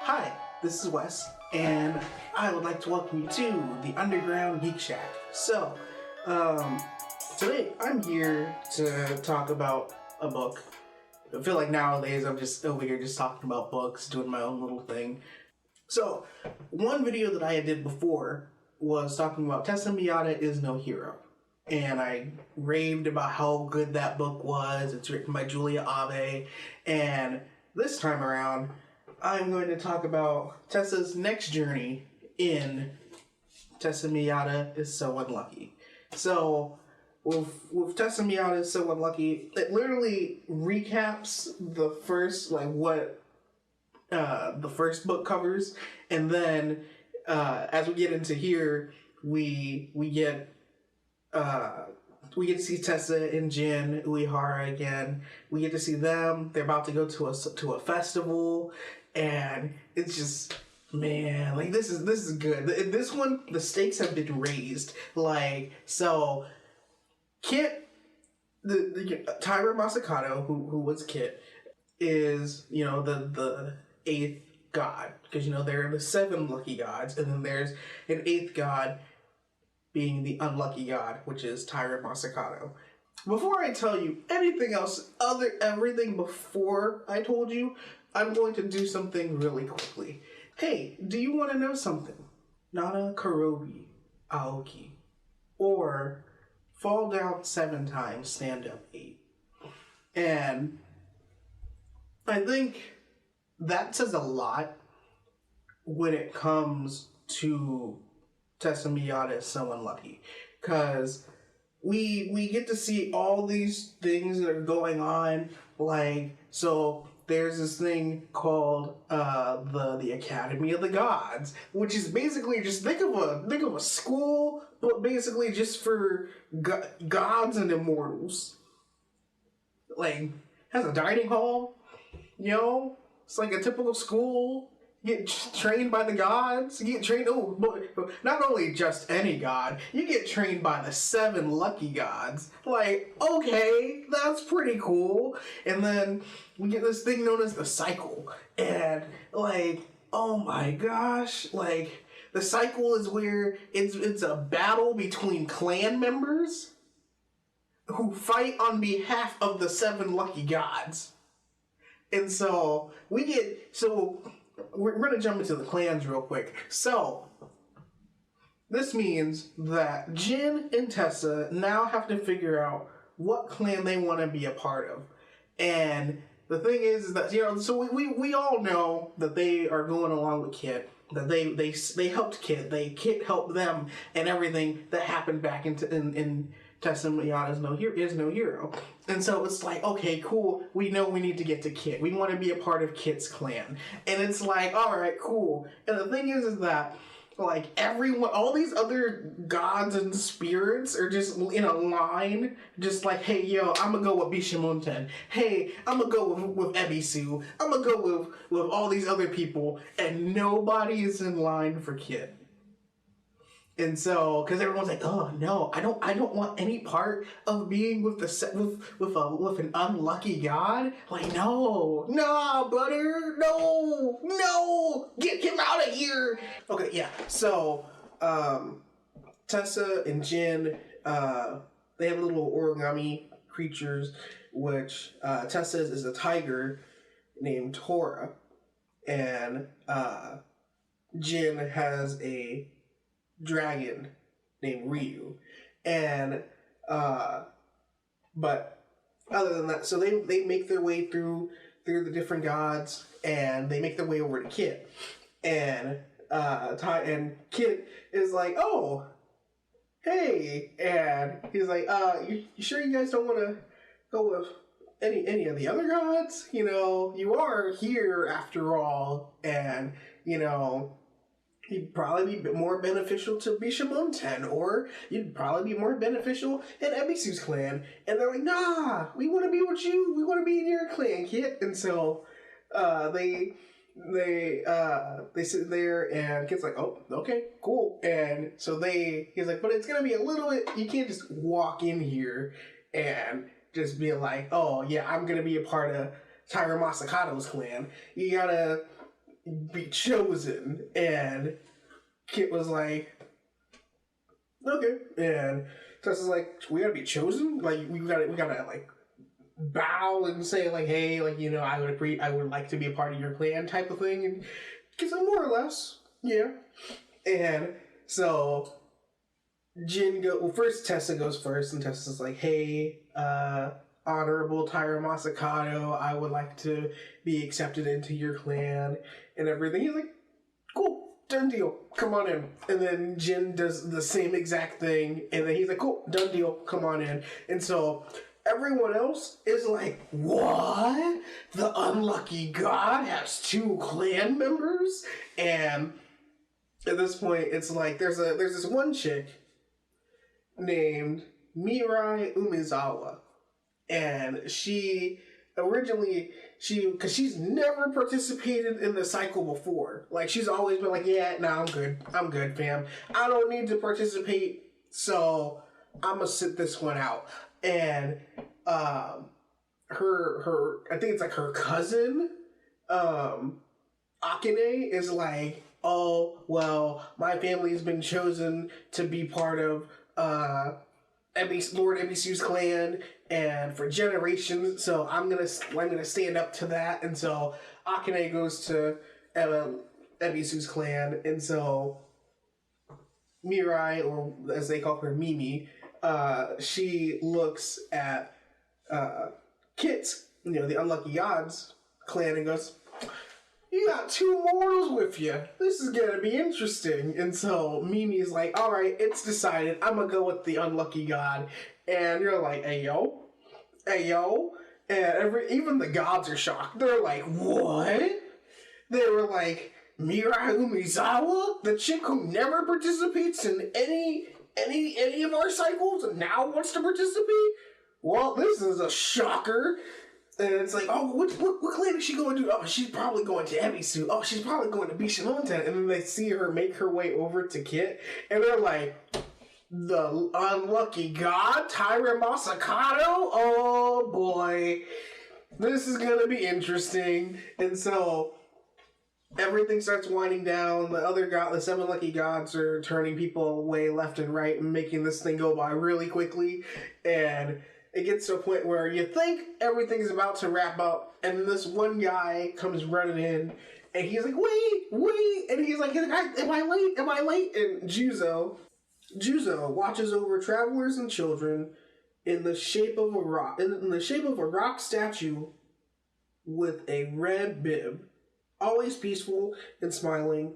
Hi, this is Wes, and I would like to welcome you to the Underground Geek Shack. So, today I'm here to talk about a book. I feel like nowadays I'm just over here just talking about books, doing my own little thing. So, one video that I did before was talking about Tessa Miyata is No Hero. And I raved about how good that book was. It's written by Julia Abe. And this time around, I'm going to talk about Tessa's next journey in Tessa Miyata is So Unlucky. So, with Tessa Miyata is So Unlucky, it literally recaps the first, what the first book covers, and then as we get into here, we get to see Tessa and Jin Uehara again. We get to see them. They're about to go to a festival, and it's just, man, this is good. This one, the stakes have been raised. So Kit, the Taira Masakato, who was Kit, is the eighth god, because there are the 7 lucky gods, and then there's an 8th god being the unlucky god, which is Taira Masakato. Before I tell you anything else, everything before I told you, I'm going to do something really quickly. Hey, do you want to know something? Nana Karobi Aoki, or fall down 7 times, stand up 8. And I think that says a lot when it comes to Tessa Miyata is So Unlucky, because we get to see all these things that are going on. So there's this thing called the Academy of the Gods, which is basically just think of a school, but basically just for gods and immortals. Has a dining hall, it's like a typical school. You get trained by the gods. You get trained, not only just any god, you get trained by the 7 lucky gods. Okay, that's pretty cool. And then we get this thing known as the cycle. And, oh my gosh, the cycle is where it's a battle between clan members who fight on behalf of the 7 lucky gods. And so, we're going to jump into the clans real quick. So, this means that Jin and Tessa now have to figure out what clan they want to be a part of. And the thing is that, so we all know that they are going along with Kit, that they helped Kit, Kit helped them, and everything that happened back in Tessa Miyata is no hero. And so it's okay, cool, we know we need to get to Kit. We want to be a part of Kit's clan. And it's alright, cool. And the thing is that, everyone, all these other gods and spirits are just in a line, just hey, yo, I'm gonna go with Bishamonten. Hey, I'm gonna go with Ebisu. I'm gonna go with all these other people, and nobody is in line for Kit. And so, because everyone's oh no, I don't want any part of being with an unlucky god. No, brother, no, get him out of here. Okay, yeah. So, Tessa and Jin, they have little origami creatures, which Tessa's is a tiger named Tora, and Jin has a dragon named Ryu. And but other than that, so they make their way through the different gods, and they make their way over to Kit. And Kit is oh, hey, and he's you sure you guys don't want to go with any of the other gods? You are here after all, and he'd probably be more beneficial to Bishamonten, or you'd probably be more beneficial in Ebisu's clan. And they're nah, we want to be with you. We want to be in your clan, Kit. And so they sit there, and Kit's oh, okay, cool. And so he's but it's going to be a little bit, you can't just walk in here and just be oh, yeah, I'm going to be a part of Taira Masakato's clan. You gotta be chosen. And Kit was like, okay. And Tessa's like, we gotta be chosen? Like, we gotta like bow and say like, hey, like, you know, I would like to be a part of your clan type of thing. And Kit's like, more or less, yeah. And so first Tessa goes first, and Tessa's like, hey, Honorable Tyra Masakato, I would like to be accepted into your clan and everything. He's like, cool, done deal, come on in. And then Jin does the same exact thing, and then he's like, cool, done deal, come on in. And so everyone else is like, what? The unlucky god has 2 clan members? And at this point, it's like, there's this one chick named Mirai Umezawa. And she originally, because she's never participated in the cycle before. Like, she's always been like, yeah, nah, I'm good, fam. I don't need to participate, so I'm gonna sit this one out. And her I think it's like her cousin, Akane, is like, oh, well, my family's been chosen to be part of Lord Ebisu's clan, and for generations, so I'm gonna stand up to that. And so Akane goes to Ebisu's clan, and so Mirai, or as they call her, Mimi, she looks at Kit's, you know, the Unlucky Gods clan, and goes, you got 2 mortals with you. This is gonna be interesting. And so Mimi's like, all right, it's decided. I'm gonna go with the Unlucky God. And you're like, hey yo. And even the gods are shocked. They're like, what? They were like, Mirai Umezawa, the chick who never participates in any of our cycles and now wants to participate? Well, this is a shocker. And it's like, oh, what clan is she going to? Oh, she's probably going to Ebisu. Oh, she's probably going to Bishamonten. And then they see her make her way over to Kit, and they're like, the unlucky god, Tyra Masakato? Oh boy, this is gonna be interesting. And so everything starts winding down. The 7 lucky gods are turning people away left and right and making this thing go by really quickly. And it gets to a point where you think everything's about to wrap up, and this one guy comes running in, and he's like, wait, and he's like, am I late? And Juzo watches over travelers and children in the shape of a rock statue with a red bib, always peaceful and smiling.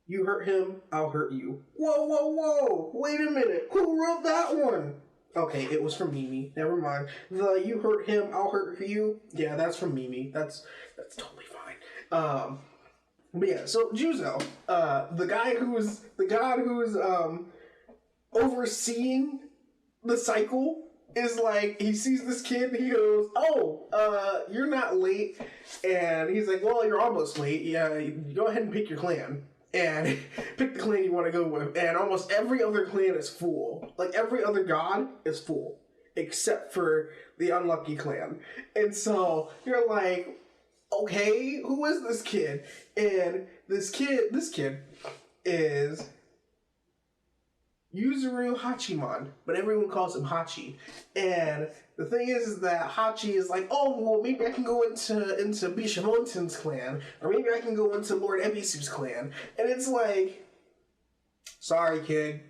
You hurt him, I'll hurt you. Whoa, wait a minute, who wrote that one? Okay, it was from Mimi. Never mind. The you hurt him, I'll hurt you. Yeah, that's from Mimi. That's totally fine. But yeah, so Juzo, the god who's overseeing the cycle, is like, he sees this kid and he goes, oh, you're not late. And he's like, well, you're almost late. Yeah, go ahead and pick your clan. And pick the clan you want to go with. And almost every other clan is full. Like, every other god is full. Except for the Unlucky clan. And so, you're like, okay, who is this kid? And this kid is Yuzuru Hachiman, but everyone calls him Hachi. And the thing is that Hachi is like, oh, well, maybe I can go into Bishamonten's clan, or maybe I can go into Lord Ebisu's clan. And it's like, sorry, kid,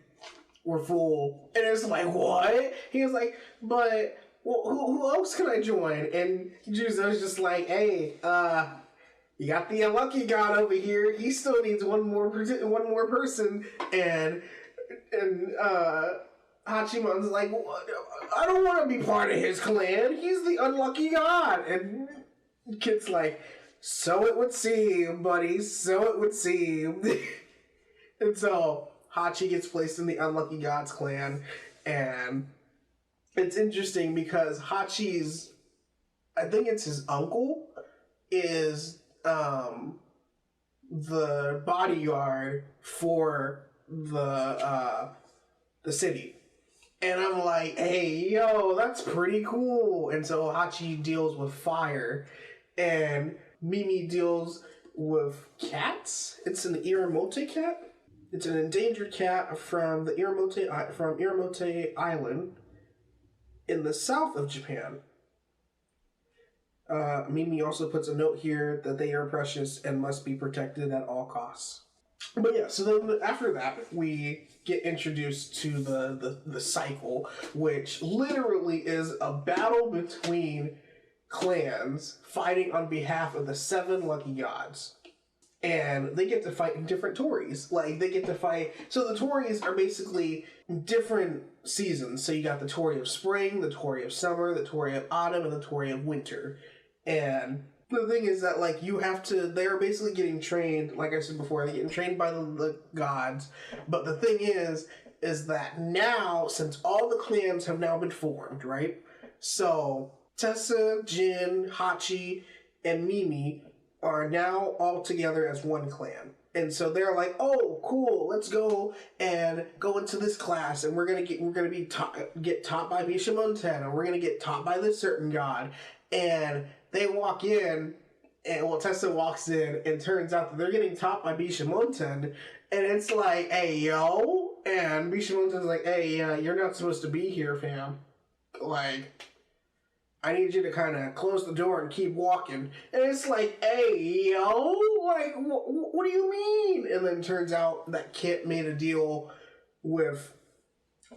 we're full. And it's like, what? He was like, but well, who else can I join? And Juzo's just like, hey, you got the Unlucky God over here. He still needs one more person. And Hachiman's like, I don't want to be part of his clan. He's the Unlucky God. And Kid's like, so it would seem, buddy. So it would seem. And so Hachi gets placed in the Unlucky God's clan. And it's interesting because Hachi's, I think it's his uncle, is the bodyguard for the city. And I'm like, hey, yo, that's pretty cool. And so Hachi deals with fire, and Mimi deals with cats. It's an Iramote cat. It's an endangered cat from the Iramote Island in the south of Japan. Mimi also puts a note here that they are precious and must be protected at all costs. But yeah, so then after that, we get introduced to the cycle, which literally is a battle between clans fighting on behalf of the 7 lucky gods. And they get to fight in different Tories. Like, they get to fight... So the Tories are basically different seasons. So you got the Tory of spring, the Tory of summer, the Tory of autumn, and the Tory of winter. And the thing is that, like, you have to... They're basically getting trained, like I said before, they're getting trained by the gods. But the thing is that now, since all the clans have now been formed, right? So, Tessa, Jin, Hachi, and Mimi are now all together as one clan. And so they're like, oh, cool, let's go and go into this class, and we're gonna be get taught by Bishamonten, and we're gonna get taught by this certain god. And they walk in, and well, Tessa walks in, and turns out that they're getting taught by Bishamonten, and it's like, hey, yo, and Bishamonten's like, hey, you're not supposed to be here, fam. Like, I need you to kind of close the door and keep walking. And it's like, hey, yo, like, what do you mean? And then turns out that Kit made a deal with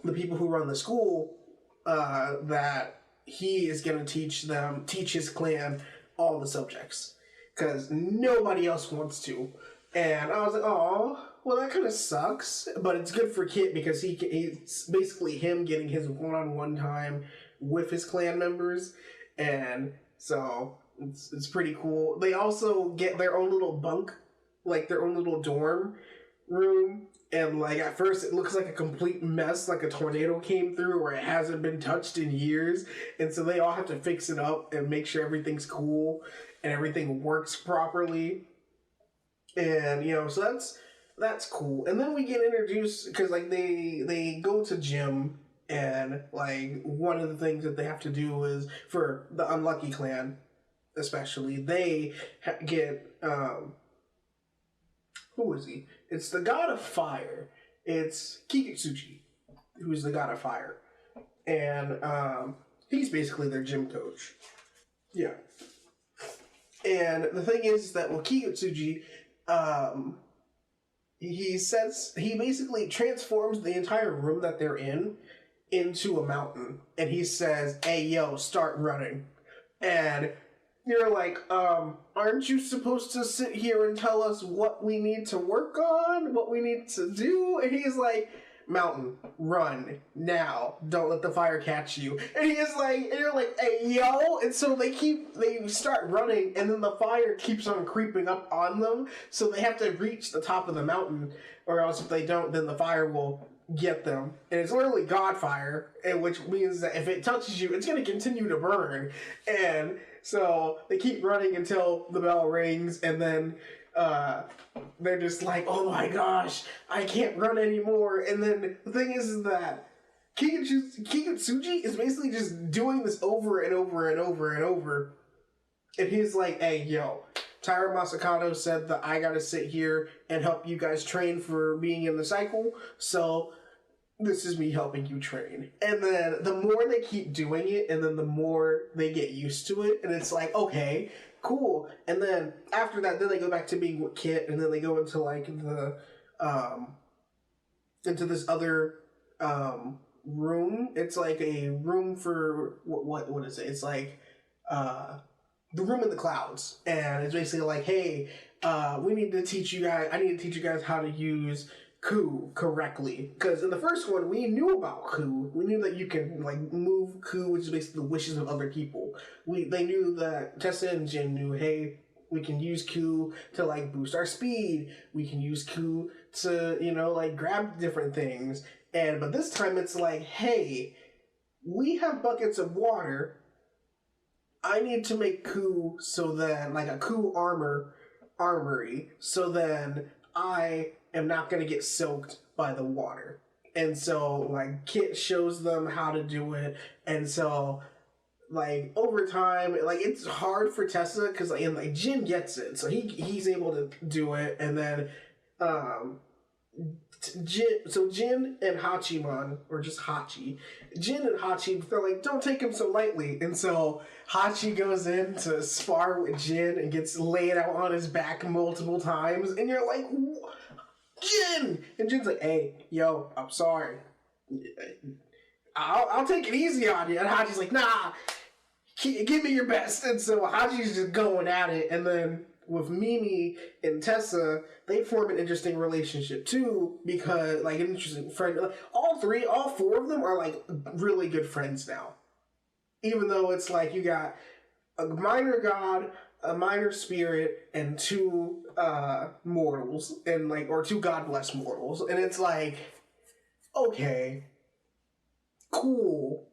the people who run the school that he is going to teach his clan all the subjects. Because nobody else wants to. And I was like, oh, well, that kind of sucks. But it's good for Kit because he's basically him getting his one-on-one time with his clan members, and so it's pretty cool. They also get their own little bunk, like their own little dorm room, and like at first it looks like a complete mess, like a tornado came through where it hasn't been touched in years, and so they all have to fix it up and make sure everything's cool and everything works properly. And so that's cool. And then we get introduced because like they go to gym. And, like, one of the things that they have to do is, for the Unlucky Clan, especially, they get, who is he? It's the God of Fire. It's Kikutsuji, who's the God of Fire. And, he's basically their gym coach. Yeah. And the thing is that with Kikutsuji, he basically transforms the entire room that they're in into a mountain, and he says, hey, yo, start running. And you're like, aren't you supposed to sit here and tell us what we need to work on, what we need to do? And he's like, mountain, run, now, don't let the fire catch you. And he is like, and you're like, hey, yo, and so they start running, and then the fire keeps on creeping up on them, so they have to reach the top of the mountain, or else if they don't, then the fire will get them. And it's literally God fire, and which means that if it touches you, it's going to continue to burn. And so they keep running until the bell rings, and then they're just like, oh my gosh, I can't run anymore. And then the thing is that Kikutsuji is basically just doing this over and over and over and over. And he's like, hey, yo, Taira Masakato said that I gotta sit here and help you guys train for being in the cycle, so this is me helping you train. And then the more they keep doing it, and then the more they get used to it, and it's like, okay, cool. And then after that, then they go back to being with Kit, and then they go into like the into this other room. It's like a room for what is it? It's like the room in the clouds, and it's basically like, hey, I need to teach you guys how to use Ku correctly. Because in the first one, we knew about Ku. We knew that you can like move Ku, which is basically the wishes of other people. They knew that Tessa and Jin knew, hey, we can use Ku to like boost our speed. We can use Ku to, like grab different things. But this time it's like, hey, we have buckets of water. I need to make Ku so then, like a Ku armory, so then I am not going to get soaked by the water. And so, like, Kit shows them how to do it, and so like over time, like it's hard for Tessa because like Jin gets it, so he's able to do it, and then um Jin and Hachiman, or just Hachi, Jin and Hachi, they're like, don't take him so lightly. And so Hachi goes in to spar with Jin and gets laid out on his back multiple times. And you're like, Jin! And Jin's like, hey, yo, I'm sorry. I'll take it easy on you. And Hachi's like, nah, give me your best. And so Hachi's just going at it. And then with Mimi and Tessa, they form an interesting relationship too, because like an interesting friend. All four of them are like really good friends now. Even though it's like you got a minor god, a minor spirit, and two mortals, and like, or two godless mortals, and it's like, okay, cool.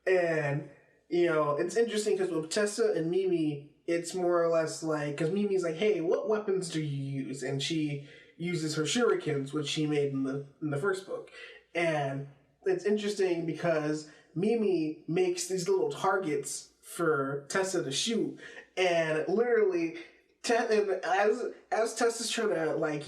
And it's interesting because with Tessa and Mimi, it's more or less like, because Mimi's like, hey, what weapons do you use? And she uses her shurikens, which she made in the first book. And it's interesting because Mimi makes these little targets for Tessa to shoot, and literally, as Tessa's trying to like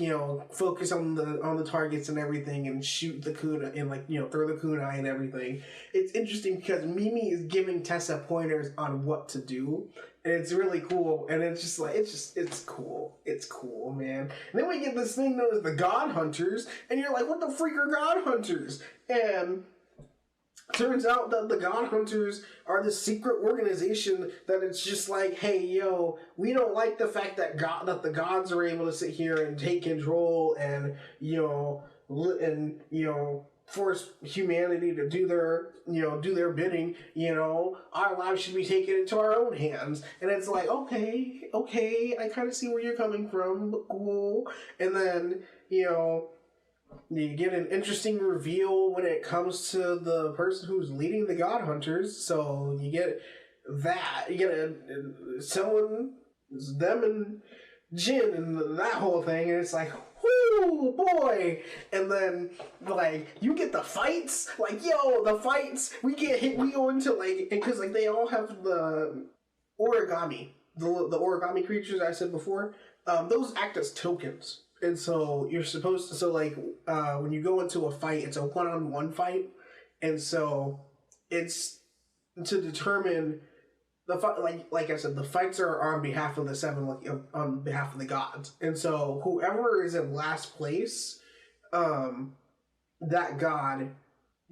focus on the targets and everything and shoot the kunai and like throw the kunai and everything, it's interesting because Mimi is giving Tessa pointers on what to do, and it's really cool. And it's just like it's cool, man. And then we get this thing known as the God Hunters, and you're like, what the freak are God Hunters? And turns out that the God Hunters are this secret organization that it's just like, hey, yo, we don't like the fact that the gods are able to sit here and take control and force humanity to do their bidding. Our lives should be taken into our own hands. And it's like, okay, I kind of see where you're coming from, but cool. And then you get an interesting reveal when it comes to the person who's leading the God Hunters. So you get that. You get someone, them and Jin and that whole thing. And it's like, whoo, boy. And then, like, you get the fights. Like, the fights. We get hit. We go into, like, because, like, they all have the origami. The origami creatures I said before. Those act as tokens. And so you're supposed to, when you go into a fight, it's a one-on-one fight. And so it's to determine the fight, like I said, the fights are on behalf of the seven, on behalf of the gods. And so whoever is in last place, that god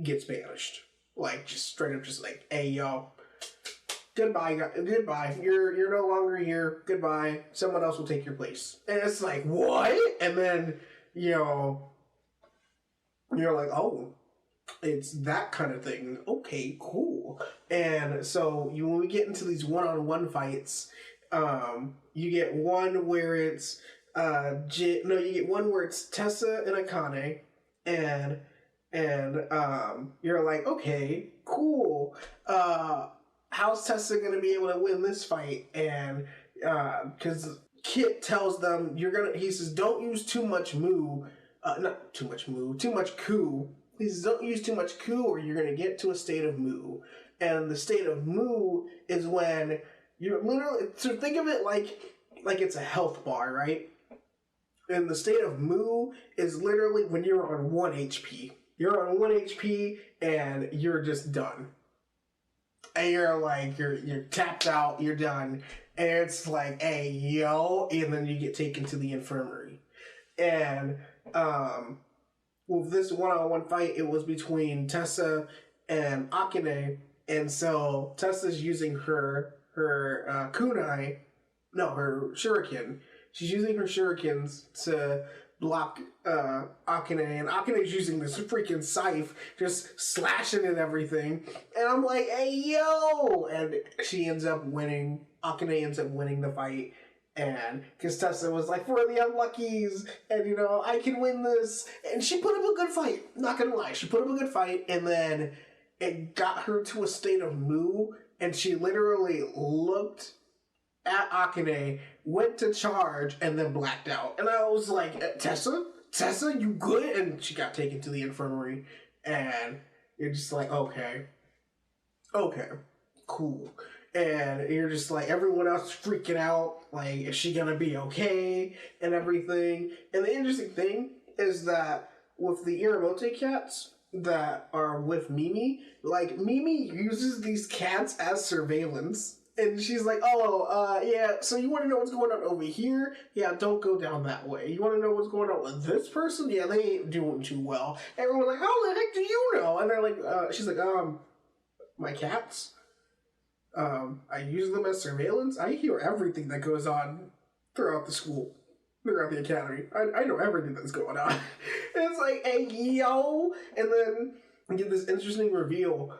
gets banished. Like, just straight up just like, hey, yo, goodbye. You're no longer here. Goodbye. Someone else will take your place. And it's like, what? And then, you're like, oh, it's that kind of thing. Okay, cool. And so when we get into these one-on-one fights, you get one where it's you get one where it's Tessa and Akane, and you're like, okay, cool. How's Tessa going to be able to win this fight? And because Kit tells them, he says, don't use too much mu, not too much mu, too much ku. He says, don't use too much ku or you're going to get to a state of mu. And the state of mu is when you're literally, so think of it like it's a health bar, right? And the state of mu is literally when you're on 1 HP. You're on 1 HP and you're just done. And you're like, you're tapped out, you're done. And it's like, hey, yo, and then you get taken to the infirmary. And with this one-on-one fight, it was between Tessa and Akane. And so Tessa's using her kunai, no, her shuriken. She's using her shurikens to block Akane, and Akane's using this freaking scythe, just slashing at everything. And I'm like, hey, yo! And she ends up winning. Akane ends up winning the fight. And because Tessa was like, for the unluckies, and I can win this. And she put up a good fight. Not gonna lie, she put up a good fight, and then it got her to a state of mu, and she literally looked at Akane, went to charge, and then blacked out. And I was like, Tessa, you good? And she got taken to the infirmary. And you're just like, okay, cool. And you're just like, everyone else is freaking out, like, is she gonna be okay, and everything. And the interesting thing is that with the Iramote cats that are with Mimi, like, Mimi uses these cats as surveillance. And she's like, yeah, so you want to know what's going on over here? Yeah, don't go down that way. You want to know what's going on with this person? Yeah, they ain't doing too well. Everyone's like, how the heck do you know? And they're like, she's like, my cats? I use them as surveillance. I hear everything that goes on throughout the school, throughout the academy. I know everything that's going on. And it's like, hey, yo! And then we get this interesting reveal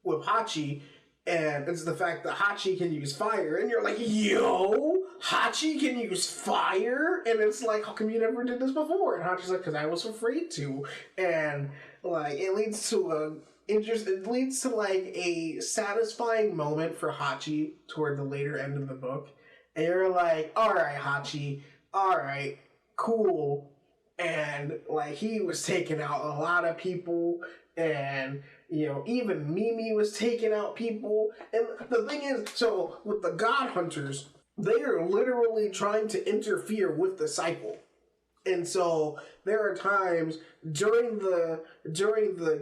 with Hachi, and it's the fact that Hachi can use fire, and you're like, yo! Hachi can use fire? And it's like, how come you never did this before? And Hachi's like, because I was afraid to. And, like, it leads to like a satisfying moment for Hachi toward the later end of the book. And you're like, alright, Hachi, alright, cool. And like he was taking out a lot of people, and you know, even Mimi was taking out people. And the thing is, so with the God Hunters, they are literally trying to interfere with the cycle. And so there are times during the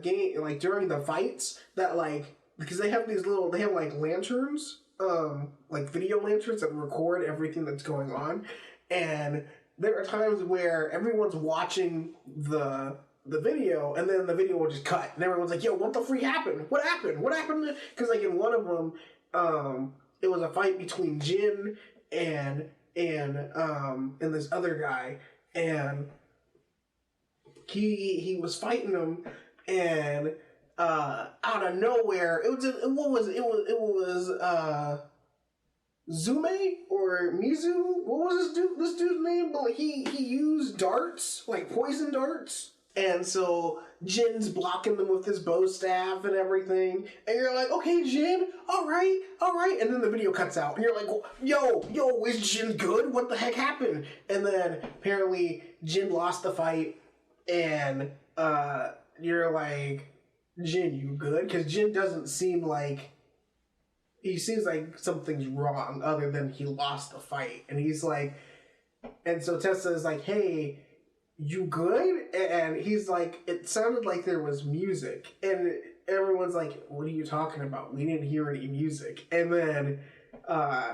game, like during the fights, that like, because they have like lanterns, like video lanterns that record everything that's going on, and there are times where everyone's watching the video, and then the video will just cut, and everyone's like, "Yo, what the freak happened? What happened? What happened?" Because like in one of them, it was a fight between Jin and this other guy. And he was fighting him, and out of nowhere, it was Zume or Mizu. What was this dude's name? But like, he used darts, like poison darts. And so Jin's blocking them with his bow staff and everything. And you're like, okay, Jin, all right. And then the video cuts out. And you're like, yo, is Jin good? What the heck happened? And then apparently Jin lost the fight. And you're like, Jin, you good? Because Jin doesn't seem like... He seems like something's wrong other than he lost the fight. And he's like... And so Tessa is like, hey... You good? And he's like, it sounded like there was music. And everyone's like, what are you talking about? We didn't hear any music. And then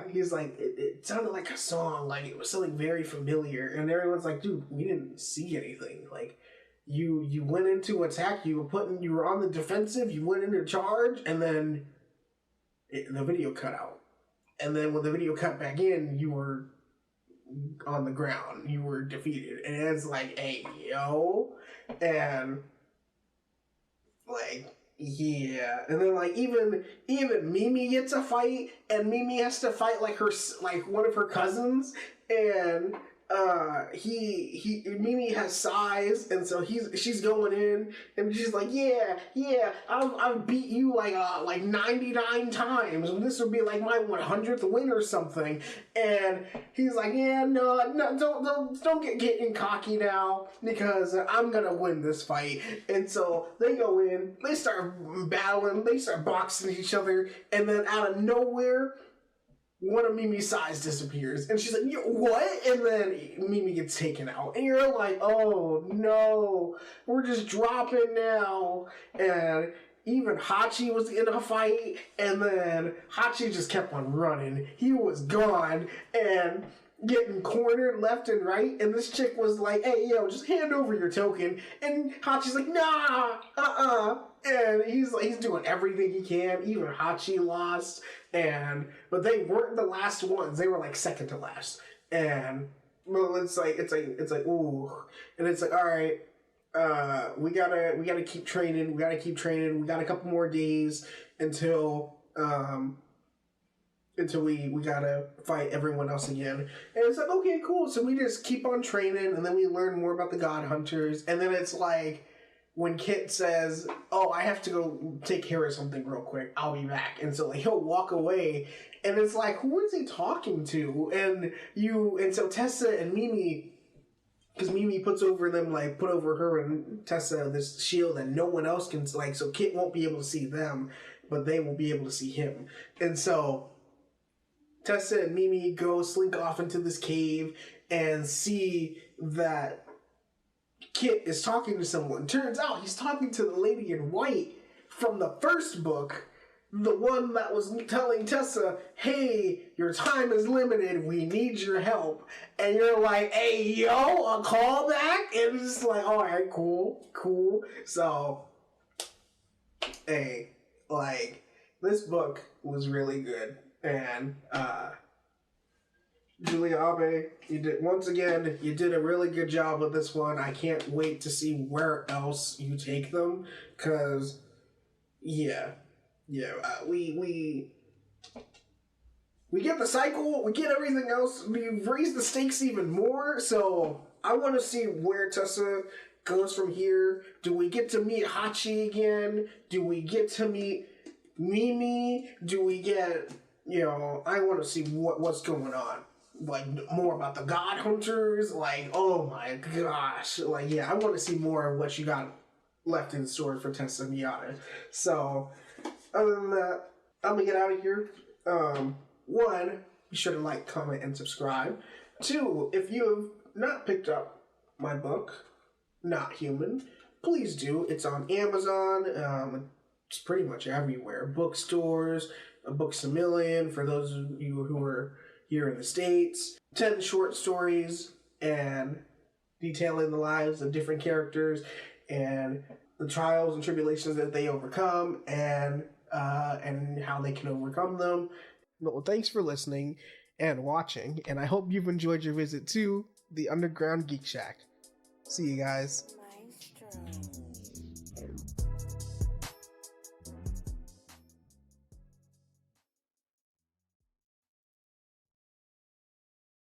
he's like, it sounded like a song. Like, it was something very familiar. And everyone's like, dude, we didn't see anything. Like, you went into attack. You were on the defensive. You went into charge. And then the video cut out. And then when the video cut back in, you were... on the ground, you were defeated. And it's like, hey, yo. And like, yeah. And then like even Mimi gets a fight, and Mimi has to fight like one of her cousins, and Mimi has size, and so she's going in, and she's like, yeah, I've beat you like 99 times, and this would be like my 100th win or something. And he's like, yeah, no, don't get getting cocky now, because I'm gonna win this fight. And so they go in, they start battling, they start boxing each other, and then out of nowhere, one of Mimi's size disappears, and she's like, what? And then Mimi gets taken out, and you're like, oh no, we're just dropping now. And even Hachi was in a fight, and then Hachi just kept on running. He was gone, and getting cornered left and right, and this chick was like, hey, yo, just hand over your token. And Hachi's like, nah, and he's doing everything he can. Even Hachi lost, but they weren't the last ones. They were like second to last. And well, it's like ooh, and it's like, all right, we gotta keep training. We got a couple more days until we gotta fight everyone else again. And it's like, okay, cool. So we just keep on training, and then we learn more about the God Hunters. And then it's like, when Kit says, oh, I have to go take care of something real quick, I'll be back. And so like, he'll walk away, and it's like, who is he talking to? And so Tessa and Mimi, because Mimi put over her and Tessa this shield that no one else can, like, so Kit won't be able to see them. but they will be able to see him. And so Tessa and Mimi go slink off into this cave and see that Kit is talking to someone. Turns out he's talking to the lady in white from the first book, the one that was telling Tessa, hey, your time is limited, we need your help. And you're like, hey, yo, a callback? And it's just like, all right, cool. So, hey, like, this book was really good. And, Julia Abe, you did a really good job with this one. I can't wait to see where else you take them, because, we get the cycle, we get everything else, we've raised the stakes even more, so I want to see where Tessa goes from here. Do we get to meet Hachi again? Do we get to meet Mimi? Do we get, I want to see what's going on. Like, more about the God Hunters, like, oh my gosh, like, yeah, I want to see more of what you got left in store for Tessa Miyata. So, other than that, I'm gonna get out of here. One, be sure to like, comment, and subscribe. Two, if you have not picked up my book, Not Human, please do. It's on Amazon. It's pretty much everywhere. Bookstores, Books A Million, for those of you who are here in the States. 10 short stories and detailing the lives of different characters and the trials and tribulations that they overcome and how they can overcome them. Well, thanks for listening and watching, and I hope you've enjoyed your visit to the Underground Geek Shack. See you guys. Maestro.